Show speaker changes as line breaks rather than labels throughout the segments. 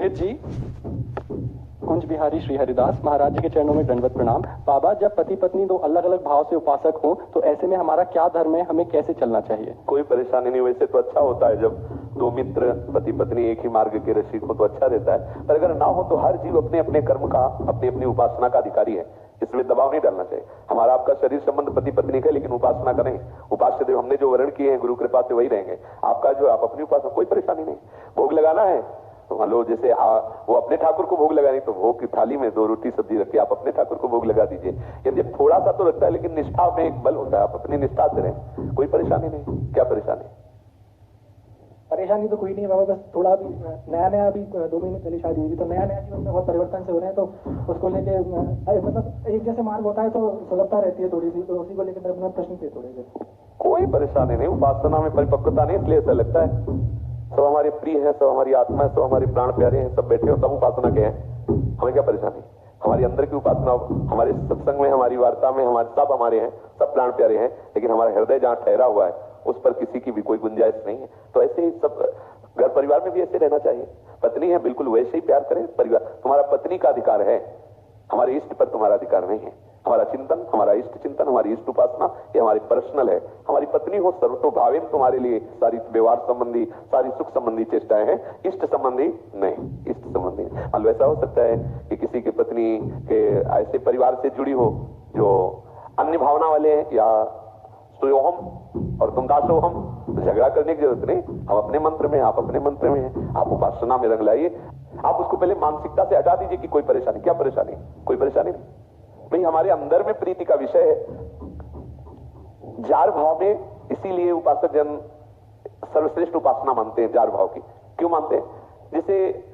पुरोहित जी, कुंज बिहारी श्री हरिदास महाराज जी के चरणों में दंडवत प्रणाम। बाबा, जब पति पत्नी दो अलग अलग भाव से उपासक हो तो ऐसे में हमारा क्या धर्म है, हमें कैसे चलना चाहिए?
कोई परेशानी नहीं, वैसे तो अच्छा होता है जब दो मित्र पति पत्नी एक ही मार्ग के रसिक हो तो अच्छा रहता है, पर अगर ना हो तो हर जीव अपने अपने कर्म का, अपनी अपनी उपासना का अधिकारी है, इसमें दबाव नहीं डालना चाहिए। हमारा आपका शरीर संबंध पति पत्नी का, लेकिन उपासना का नहीं। उपास्य देव हमने जो वर्ण किए हैं गुरु कृपा से वही रहेंगे। आपका जो आप अपनी उपासना, कोई परेशानी नहीं। भोग लगाना है तो मान लो जैसे वो अपने ठाकुर को भोग लगानी, तो भोग की थाली में 2 रोटी सब्जी रख के आप अपने ठाकुर को भोग लगा दीजिए। यदि थोड़ा सा तो लगता है, लेकिन निष्ठा में एक बल होता है, आप अपनी निष्ठा से रहें, कोई परेशानी नहीं। क्या परेशानी?
परेशानी तो कोई नहीं है बाबा, बस थोड़ा भी नया अभी 2 महीने पहले शादी हुई थी, तो नया जीवन में बहुत परिवर्तन से हो रहे हैं, तो उसको लेके मतलब एक जैसे मार्ग होता है तो सुलभता रहती है थोड़ी सी, तो उसी को लेकर मेरे प्रश्न थे थोड़े से।
कोई परेशानी नहीं, उपासना में परिपक्वता नहीं, इसलिए ऐसा लगता है। सब हमारे प्रिय है, सब हमारी आत्मा है, सब हमारे प्राण प्यारे हैं, सब बैठे हो, सब उपासना के हैं, हमें क्या परेशानी? हमारी अंदर की उपासना, हमारे सत्संग में, हमारी वार्ता में, हमारे सब हमारे हैं, सब प्राण प्यारे हैं, लेकिन हमारा हृदय जहाँ ठहरा हुआ है उस पर किसी की भी कोई गुंजाइश नहीं है। तो ऐसे ही सब घर परिवार में भी ऐसे रहना चाहिए। पत्नी है, बिल्कुल वैसे ही प्यार करें। परिवार तुम्हारा पत्नी का अधिकार है, हमारे इष्ट पर तुम्हारा अधिकार नहीं है। हमारा चिंतन, हमारा इष्ट चिंतन, हमारी इष्ट उपासना ये हमारी पर्सनल है। हमारी पत्नी हो सर्वतोभावेन तुम्हारे लिए सारी व्यवहार संबंधी, सारी सुख संबंधी चेष्टाएं हैं, इष्ट संबंधी नहीं। इष्ट संबंधी मान लो ऐसा हो सकता है कि किसी की पत्नी के ऐसे परिवार से जुड़ी हो जो अन्य भावना वाले हैं, या सोयोहम और तुम दासोहम, झगड़ा करने की जरूरत नहीं। हम अपने मंत्र में, आप अपने मंत्र में हैं, आप उपासना में रंग लाइए। आप उसको पहले मानसिकता से हटा दीजिए कि कोई परेशानी। क्या परेशानी? कोई परेशानी नहीं भाई, हमारे अंदर में प्रीति का विषय है, जार भाव में। इसीलिए उपासक जन सर्वश्रेष्ठ उपासना मानते हैं जार भाव की। क्यों मानते हैं? जैसे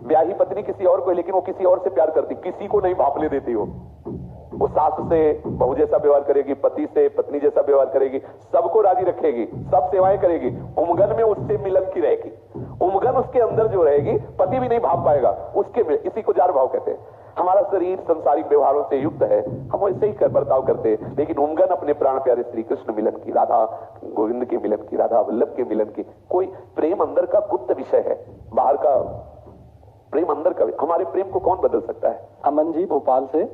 ब्याही पत्नी किसी और को है, लेकिन वो किसी और से प्यार करती, किसी को नहीं भापने देती। वो सास से बहू जैसा व्यवहार करेगी, पति से पत्नी जैसा व्यवहार करेगी, सबको राजी रखेगी, सब सेवाएं करेगी, उमगन में उससे मिलन की रहेगी। उमगन उसके अंदर जो रहेगी, पति भी नहीं भाप पाएगा उसके में। इसी को जार भाव कहते हैं। हमारा शरीर संसारिक व्यवहारों से युक्त है, हम वैसे ही बर्ताव करते हैं, लेकिन उमगन अपने प्राण प्यारे श्री कृष्ण मिलन की, राधा गोविंद के मिलन की, राधा वल्लभ के मिलन की। कोई प्रेम अंदर का गुप्त विषय है, बाहर का प्रेम अंदर का। हमारे प्रेम को कौन बदल सकता है?
अमन जी भोपाल से।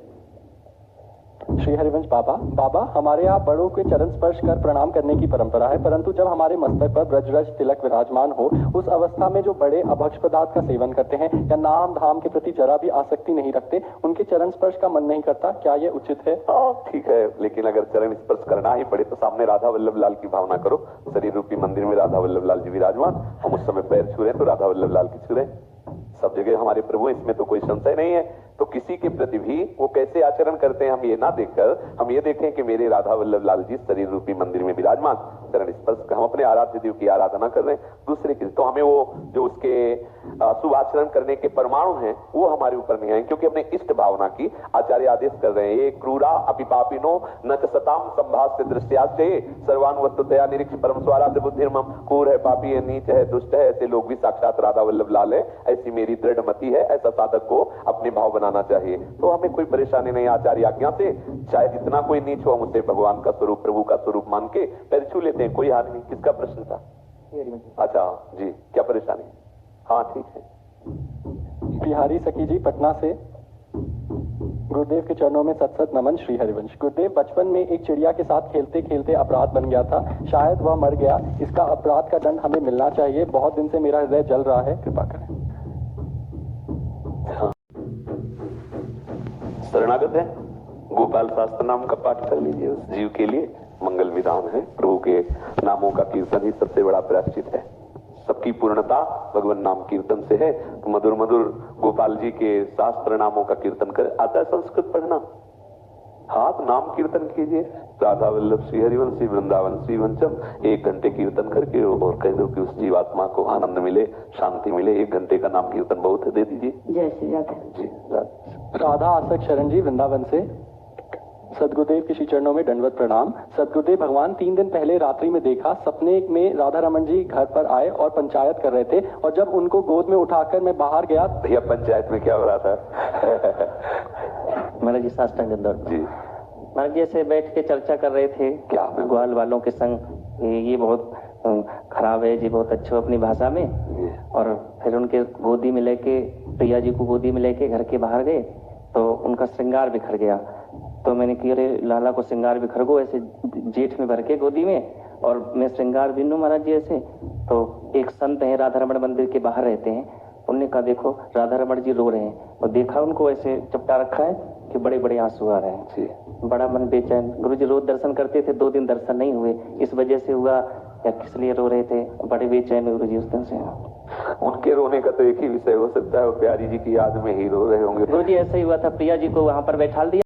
श्री हरिवंश बाबा, हमारे यहाँ बड़ों के चरण स्पर्श कर प्रणाम करने की परंपरा है, परंतु जब हमारे मस्तक पर ब्रजरज तिलक विराजमान हो, उस अवस्था में जो बड़े अभक्ष पदार्थ का सेवन करते हैं या नाम धाम के प्रति जरा भी आसक्ति नहीं रखते, उनके चरण स्पर्श का मन नहीं करता, क्या ये उचित है?
ठीक है, लेकिन अगर चरण स्पर्श करना ही पड़े तो सामने राधा वल्लभ लाल की भावना करो। शरीर रूपी मंदिर में राधा वल्लभ लाल जी विराजमान, हम उस समय पैर छू रहे हैं तो राधा वल्लभ लाल की छू रहे हैं। सब जगह हमारे प्रभु, इसमें तो कोई संशय नहीं है। तो किसी के प्रति भी वो कैसे आचरण करते हैं, हम ये ना देखकर हम ये देखें कि मेरे राधा वल्लभ लाल जी शरीर रूपी मंदिर में विराजमान, चरण स्पर्श। हम अपने आराध्य देव की आराधना कर रहे हैं, दूसरे की। तो हमें वो जो उसके शुभ आचरण करने के परमाणु हैं वो हमारे ऊपर नहीं आए, क्योंकि हमने इष्ट भावना की। आचार्य आदेश कर रहे हैं, ये क्रूरा अपिपापिनो न च सताम संभाष्य दृश्याश्चे सर्वान वस्तुतया निरीक्ष परम स्वाराध्य बुद्धिर्मम। क्रूर है, पापी है, नीच है, दुष्ट है, ऐसे लोग भी साक्षात राधा वल्लभ लाल है, ऐसी मेरी दृढ़ मति है। ऐसा साधक को अपने भाव बनाना चाहिए। तो हमें कोई परेशानी नहीं आचार्य आज्ञा से, चाहे जितना कोई नीच हो, हम उसे भगवान का स्वरूप, प्रभु का स्वरूप मान के पैर छू लेते हैं, कोई हानि नहीं। किसका प्रश्न था? अच्छा जी, क्या परेशानी? हाँ ठीक है।
बिहारी सखी जी पटना से। गुरुदेव के चरणों में सत सत नमन। श्री हरिवंश। गुरुदेव, बचपन में एक चिड़िया के साथ खेलते खेलते अपराध बन गया था, शायद वह मर गया, इसका अपराध का दंड हमें मिलना चाहिए। बहुत दिन से मेरा हृदय जल रहा है, कृपा करें।
शरणागत है, गोपाल शास्त्र नाम का पाठ कर लीजिए। उस जीव के लिए मंगल विधान है। प्रभु के नामों का कीर्तन ही सबसे बड़ा प्रायश्चित है। सबकी पूर्णता भगवान नाम कीर्तन से है। तो मधुर मधुर गोपाल जी के शास्त्र नामों का कीर्तन कर। आता है संस्कृत पढ़ना? हाँ, तो नाम कीर्तन कीजिए। राधा वल्लभ श्री हरिवंशी वृंदावन श्री वंशम 1 घंटे कीर्तन करके और कह दो कि उस जीवात्मा को आनंद मिले, शांति मिले। 1 घंटे का नाम कीर्तन बहुत है, दे दीजिए।
जय श्री राधा
जी।
राधा आसक शरण जी वृंदावन से। सदगुरुदेव के श्री चरणों में दंडवत प्रणाम। सदगुरुदेव, भगवान 3 दिन पहले रात्रि में देखा, सपने में राधा रमन जी घर पर आए और पंचायत कर रहे थे, और जब उनको गोद में उठाकर मैं बाहर गया।
भैया पंचायत में क्या हो रहा था?
महाराज जी साष्टांग दंडवत
जी।
महाराज जी ऐसे बैठ के चर्चा कर रहे थे
क्या?
ग्वाल वालों के संग, ये बहुत खराब है जी, बहुत अच्छे अपनी भाषा में। और फिर उनके गोदी में लेके, प्रिया जी को गोदी में लेके घर के बाहर गए तो उनका श्रृंगार बिखर गया। तो मैंने कहा अरे लाला को श्रृंगार बिखर गो ऐसे जेठ में भर के गोदी में, और मैं श्रृंगार बिन्नू महाराज जी ऐसे। तो एक संत है राधा रमण मंदिर के बाहर रहते हैं, उन्होंने कहा देखो राधा रमण जी रो रहे हैं, और देखा उनको ऐसे चपटा रखा है कि बड़े बड़े आंसू आ रहे हैं जी। बड़ा मन बेचैन। गुरु जी रोज दर्शन करते थे, 2 दिन दर्शन नहीं हुए, इस वजह से हुआ या किस लिए रो रहे थे? बड़े बेचैन गुरु जी उस दिन से।
उनके रोने का तो एक ही विषय हो सकता है, वो प्यारी जी की याद में ही रो रहे होंगे।
गुरु जी ऐसा ही हुआ था, प्रिया जी को वहां पर बैठा दिया।